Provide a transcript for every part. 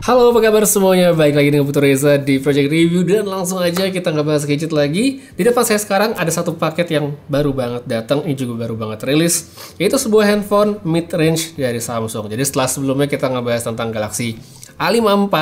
Halo, apa kabar semuanya? Baik lagi dengan Putu Reza di Project Review dan langsung aja kita ngebahas gadget lagi. Di depan saya sekarang ada satu paket yang baru banget datang, ini juga baru banget rilis, yaitu sebuah handphone mid-range dari Samsung. Jadi setelah sebelumnya kita ngebahas tentang Galaxy A54,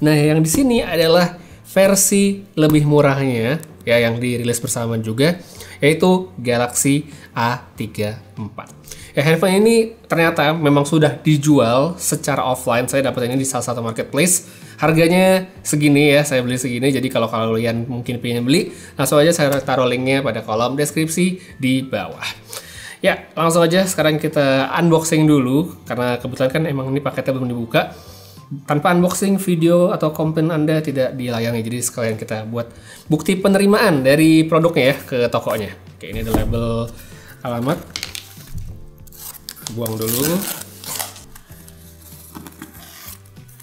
nah yang di sini adalah versi lebih murahnya ya yang dirilis bersamaan juga, yaitu Galaxy A34. Ya, handphone ini ternyata memang sudah dijual secara offline. Saya dapat ini di salah satu marketplace. Harganya segini ya, saya beli segini. Jadi kalau kalian mungkin pengen beli, langsung aja saya taruh linknya pada kolom deskripsi di bawah. Ya, langsung aja sekarang kita unboxing dulu. Karena kebetulan kan emang ini paketnya belum dibuka. Tanpa unboxing, video atau komplain Anda tidak dilayani. Jadi sekalian kita buat bukti penerimaan dari produknya ya ke tokonya. Oke, ini ada label alamat. Buang dulu.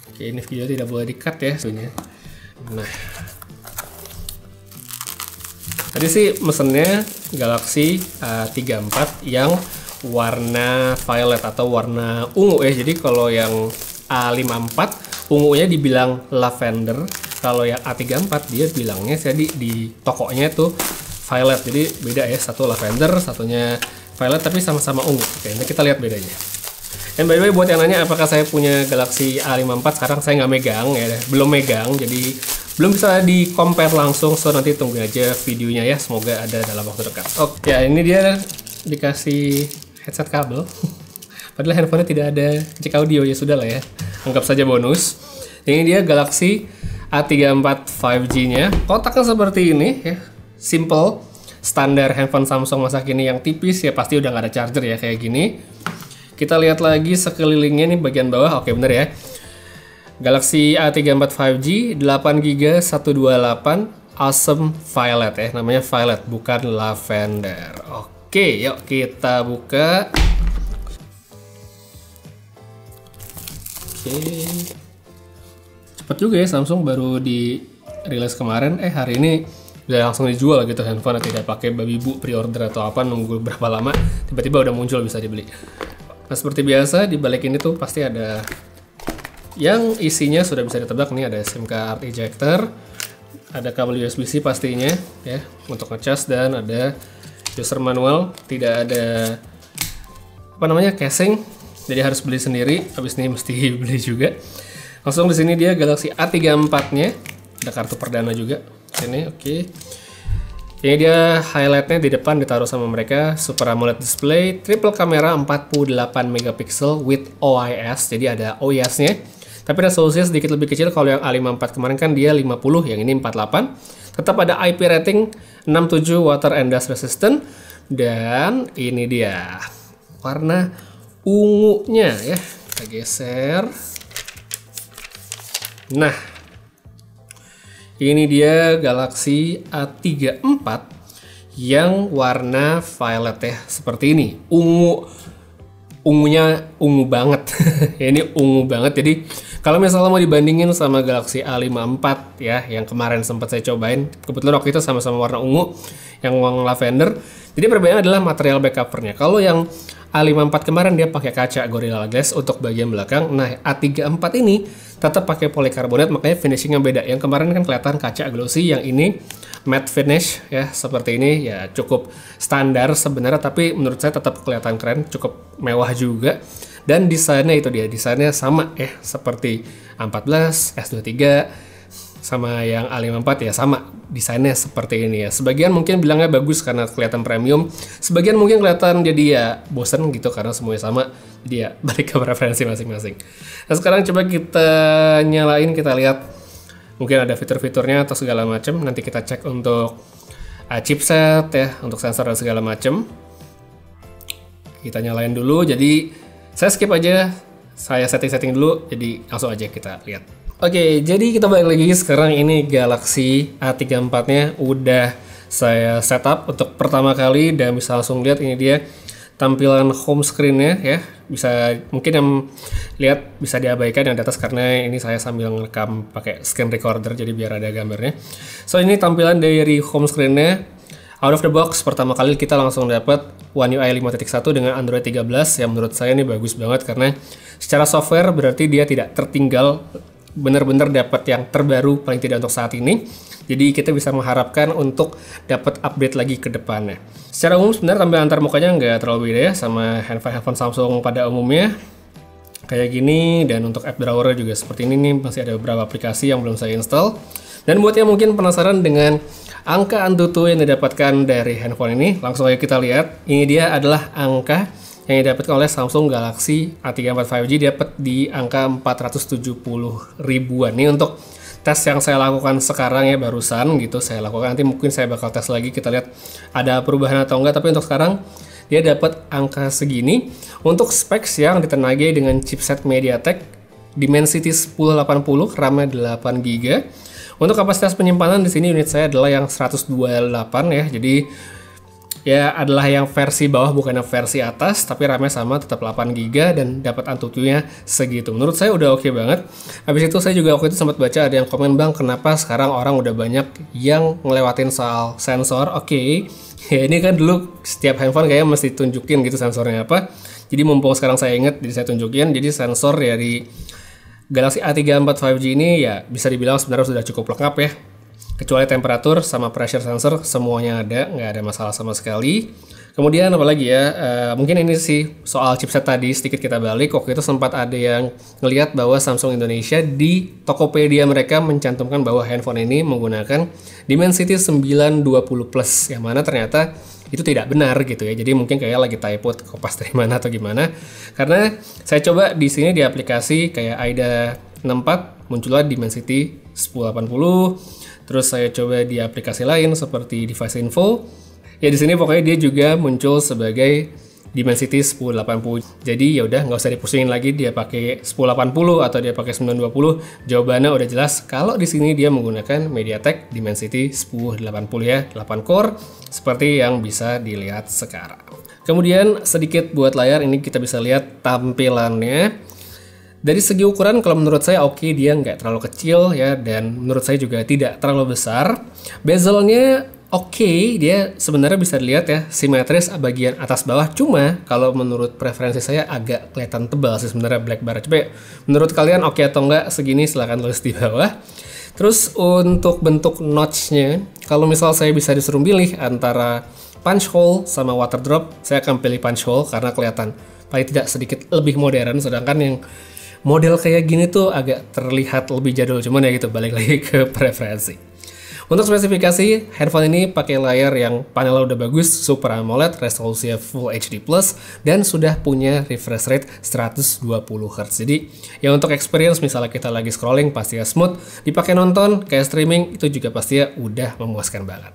Oke, ini video tidak boleh di-cut ya sebenarnya. Nah, tadi sih mesennya Galaxy A34 yang warna violet atau warna ungu ya. Jadi kalau yang A54 ungunya dibilang lavender, kalau yang A34 dia bilangnya jadi di tokonya tuh violet. Jadi beda ya, satu lavender, satunya violet tapi sama-sama ungu. Oke, nanti kita lihat bedanya. Dan by the way, buat yang nanya apakah saya punya Galaxy A54, sekarang saya nggak megang ya, belum megang, jadi belum bisa di compare langsung. So nanti tunggu aja videonya ya, semoga ada dalam waktu dekat. Oke, ya ini dia dikasih headset kabel. Padahal handphonenya tidak ada jack audio, ya sudah lah ya, anggap saja bonus. Ini dia Galaxy A34 5G-nya. Kotaknya seperti ini ya, simple. Standar handphone Samsung masa kini yang tipis ya, pasti udah nggak ada charger ya kayak gini. Kita lihat lagi sekelilingnya nih bagian bawah. Oke, bener ya. Galaxy A34 5G 8GB 128 Awesome Violet ya, namanya Violet bukan lavender. Oke, yuk kita buka. Oke. Cepet juga ya, Samsung baru dirilis kemarin, hari ini udah langsung dijual gitu handphone, tidak pakai babi bu pre-order atau apa nunggu berapa lama, tiba-tiba udah muncul bisa dibeli. Nah, seperti biasa di balik ini tuh pasti ada yang isinya sudah bisa ditebak nih, ada SIM card ejector, ada kabel USB-C pastinya ya untuk ngecas, dan ada user manual, tidak ada apa namanya casing, jadi harus beli sendiri. Habis ini mesti beli juga. Langsung di sini dia Galaxy A34-nya, ada kartu perdana juga. Ini oke. Ini dia highlightnya di depan ditaruh sama mereka, Super AMOLED display, triple kamera 48 megapiksel with OIS, jadi ada OIS-nya. Tapi resolusinya sedikit lebih kecil. Kalau yang A54 kemarin kan dia 50, yang ini 48. Tetap ada IP rating 67, water and dust resistant, dan ini dia warna ungunya ya. Kita geser. Nah, ini dia Galaxy A34 yang warna violet ya, seperti ini. Ungunya ungu banget. Ini ungu banget. Jadi kalau misalnya mau dibandingin sama Galaxy A54 ya, yang kemarin sempat saya cobain, kebetulan waktu itu sama-sama warna ungu, yang warna lavender. Jadi perbedaannya adalah material back covernya. Kalau yang A54 kemarin dia pakai kaca Gorilla Glass untuk bagian belakang. Nah, A34 ini tetap pakai polikarbonat, makanya finishingnya beda. Yang kemarin kan kelihatan kaca glossy, yang ini matte finish ya, seperti ini ya, cukup standar sebenarnya, tapi menurut saya tetap kelihatan keren, cukup mewah juga. Dan desainnya itu dia, desainnya sama ya, seperti A14, S23, sama yang A54 ya sama, desainnya seperti ini ya. Sebagian mungkin bilangnya bagus karena kelihatan premium, sebagian mungkin kelihatan jadi ya bosen gitu karena semuanya sama. Jadi ya balik ke preferensi masing-masing. Nah, sekarang coba kita nyalain, kita lihat mungkin ada fitur-fiturnya atau segala macam. Nanti kita cek untuk chipset ya, untuk sensor dan segala macam. Kita nyalain dulu, jadi saya skip aja, saya setting-setting dulu, jadi langsung aja kita lihat. Oke, jadi kita balik lagi. Sekarang ini Galaxy A34-nya udah saya setup untuk pertama kali, dan bisa langsung lihat ini dia tampilan home screen-nya ya. Bisa mungkin yang lihat bisa diabaikan yang di atas karena ini saya sambil ngerekam pakai screen recorder, jadi biar ada gambarnya. So ini tampilan dari home screen-nya. Out of the box pertama kali kita langsung dapat One UI 5.1 dengan Android 13 yang menurut saya ini bagus banget karena secara software berarti dia tidak tertinggal benar-benar dapat yang terbaru paling tidak untuk saat ini. Jadi kita bisa mengharapkan untuk dapat update lagi ke depannya. Secara umum sebenarnya tampilan antar mukanya nggak terlalu beda ya sama handphone Samsung pada umumnya. Kayak gini, dan untuk app drawer juga seperti ini nih, masih ada beberapa aplikasi yang belum saya install. Dan buat yang mungkin penasaran dengan angka Antutu yang didapatkan dari handphone ini, langsung aja kita lihat. Ini dia adalah angka yang didapatkan oleh Samsung Galaxy A34 5G, dapat di angka 470 ribuan. Ini untuk tes yang saya lakukan sekarang ya, barusan gitu saya lakukan. Nanti mungkin saya bakal tes lagi, kita lihat ada perubahan atau enggak. Tapi untuk sekarang dia dapat angka segini. Untuk specs yang ditenagai dengan chipset MediaTek Dimensity 1080, RAM-nya 8GB. Untuk kapasitas penyimpanan di sini unit saya adalah yang 128 ya. Jadi ya adalah yang versi bawah, bukan yang versi atas, tapi RAM-nya sama, tetap 8GB dan dapat Antutu-nya segitu. Menurut saya udah oke banget. Habis itu saya juga waktu itu sempat baca ada yang komen, "Bang, kenapa sekarang orang udah banyak yang ngelewatin soal sensor?" Oke. Ya ini kan dulu setiap handphone kayaknya mesti tunjukin gitu sensornya apa. Jadi mumpung sekarang saya inget, jadi saya tunjukin. Jadi sensor dari Galaxy A34 5G ini ya bisa dibilang sebenarnya sudah cukup lengkap ya. Kecuali temperatur sama pressure sensor semuanya ada, nggak ada masalah sama sekali. Kemudian apalagi ya, mungkin ini sih soal chipset tadi sedikit kita balik. Waktu itu sempat ada yang ngelihat bahwa Samsung Indonesia di Tokopedia mereka mencantumkan bahwa handphone ini menggunakan Dimensity 920 Plus, yang mana ternyata itu tidak benar gitu ya. Jadi mungkin kayak lagi typo, kopas dari mana atau gimana. Karena saya coba di sini di aplikasi kayak AIDA 64 muncullah Dimensity 1080. Terus saya coba di aplikasi lain seperti Device Info. Ya di sini pokoknya dia juga muncul sebagai Dimensity 1080. Jadi ya udah nggak usah dipusingin lagi dia pakai 1080 atau dia pakai 920. Jawabannya udah jelas kalau di sini dia menggunakan MediaTek Dimensity 1080 ya, 8 core seperti yang bisa dilihat sekarang. Kemudian sedikit buat layar, ini kita bisa lihat tampilannya. Dari segi ukuran kalau menurut saya oke, dia nggak terlalu kecil ya, dan menurut saya juga tidak terlalu besar. Bezelnya oke, dia sebenarnya bisa dilihat ya simetris bagian atas bawah. Cuma kalau menurut preferensi saya agak kelihatan tebal sih sebenarnya black bar. Coba menurut kalian oke atau enggak segini, silahkan tulis di bawah. Terus untuk bentuk notch-nya, kalau misal saya bisa disuruh pilih antara punch hole sama water drop, saya akan pilih punch hole karena kelihatan paling tidak sedikit lebih modern. Sedangkan yang model kayak gini tuh agak terlihat lebih jadul, cuman ya gitu, balik lagi ke preferensi. Untuk spesifikasi, handphone ini pakai layar yang panelnya udah bagus, Super AMOLED, resolusinya Full HD+, dan sudah punya refresh rate 120Hz. Jadi, ya untuk experience misalnya kita lagi scrolling pasti ya smooth, dipakai nonton, kayak streaming, itu juga pasti ya udah memuaskan banget.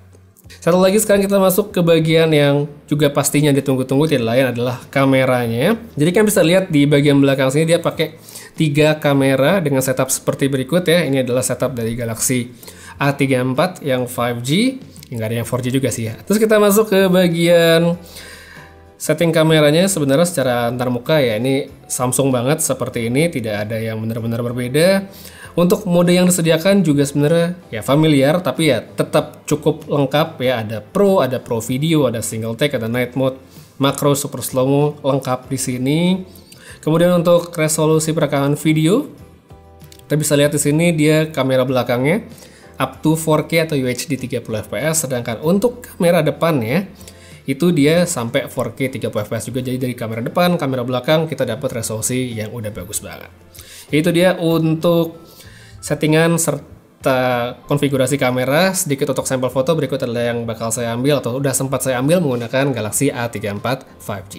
Satu lagi sekarang kita masuk ke bagian yang juga pastinya ditunggu-tunggu, tidak lain adalah kameranya. Jadi kan bisa lihat di bagian belakang sini dia pakai 3 kamera dengan setup seperti berikut ya. Ini adalah setup dari Galaxy A34 yang 5G, nggak ada yang 4G juga sih ya. Terus kita masuk ke bagian setting kameranya. Sebenarnya secara antar muka ya ini Samsung banget seperti ini, tidak ada yang benar-benar berbeda. Untuk mode yang disediakan juga sebenarnya ya familiar, tapi ya tetap cukup lengkap ya. Ada Pro Video, ada Single Take, ada Night Mode, Makro, Super Slow Mo lengkap di sini. Kemudian untuk resolusi perekaman video, kita bisa lihat di sini dia kamera belakangnya up to 4K atau UHD 30fps, sedangkan untuk kamera depannya itu dia sampai 4K 30fps juga. Jadi dari kamera depan, kamera belakang kita dapat resolusi yang udah bagus banget. Itu dia untuk settingan serta konfigurasi kamera. Sedikit untuk sampel foto berikut adalah yang bakal saya ambil atau udah sempat saya ambil menggunakan Galaxy A34 5G.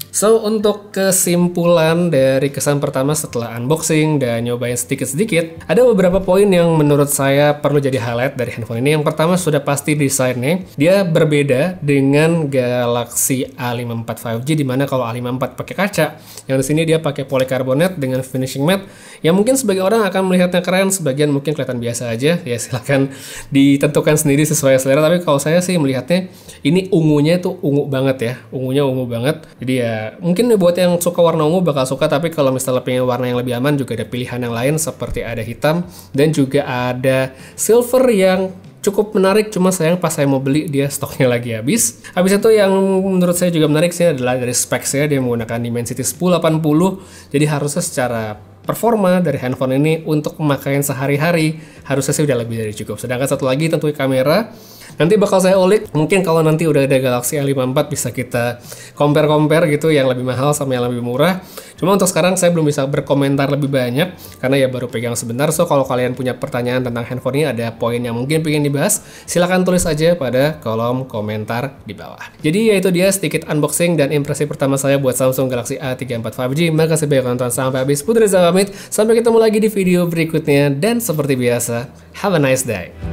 So, untuk kesimpulan dari kesan pertama setelah unboxing dan nyobain sedikit-sedikit, ada beberapa poin yang menurut saya perlu jadi highlight dari handphone ini. Yang pertama sudah pasti desainnya. Dia berbeda dengan Galaxy A54 5G, dimana kalau A54 pakai kaca, yang di sini dia pakai polikarbonat dengan finishing matte. Yang mungkin sebagian orang akan melihatnya keren, sebagian mungkin kelihatan biasa aja. Ya silahkan ditentukan sendiri sesuai selera. Tapi kalau saya sih melihatnya ini ungunya tuh ungu banget ya, ungunya ungu banget. Jadi ya mungkin buat yang suka warna ungu bakal suka, tapi kalau misalnya pengen warna yang lebih aman juga ada pilihan yang lain seperti ada hitam dan juga ada silver yang cukup menarik. Cuma sayang pas saya mau beli dia stoknya lagi habis. Habis itu yang menurut saya juga menarik sih adalah dari specs-nya, dia menggunakan Dimensity 1080. Jadi harusnya secara performa dari handphone ini untuk pemakaian sehari-hari harusnya sih udah lebih dari cukup. Sedangkan satu lagi tentunya kamera. Nanti bakal saya ulik, mungkin kalau nanti udah ada Galaxy A54 bisa kita compare-compare gitu, yang lebih mahal sama yang lebih murah. Cuma untuk sekarang saya belum bisa berkomentar lebih banyak, karena ya baru pegang sebentar. So, kalau kalian punya pertanyaan tentang handphone ini, ada poin yang mungkin pengen dibahas, silahkan tulis aja pada kolom komentar di bawah. Jadi ya itu dia sedikit unboxing dan impresi pertama saya buat Samsung Galaxy A34 5G. Makasih banyak nonton sampai habis. Putri Reza pamit, sampai ketemu lagi di video berikutnya. Dan seperti biasa, have a nice day.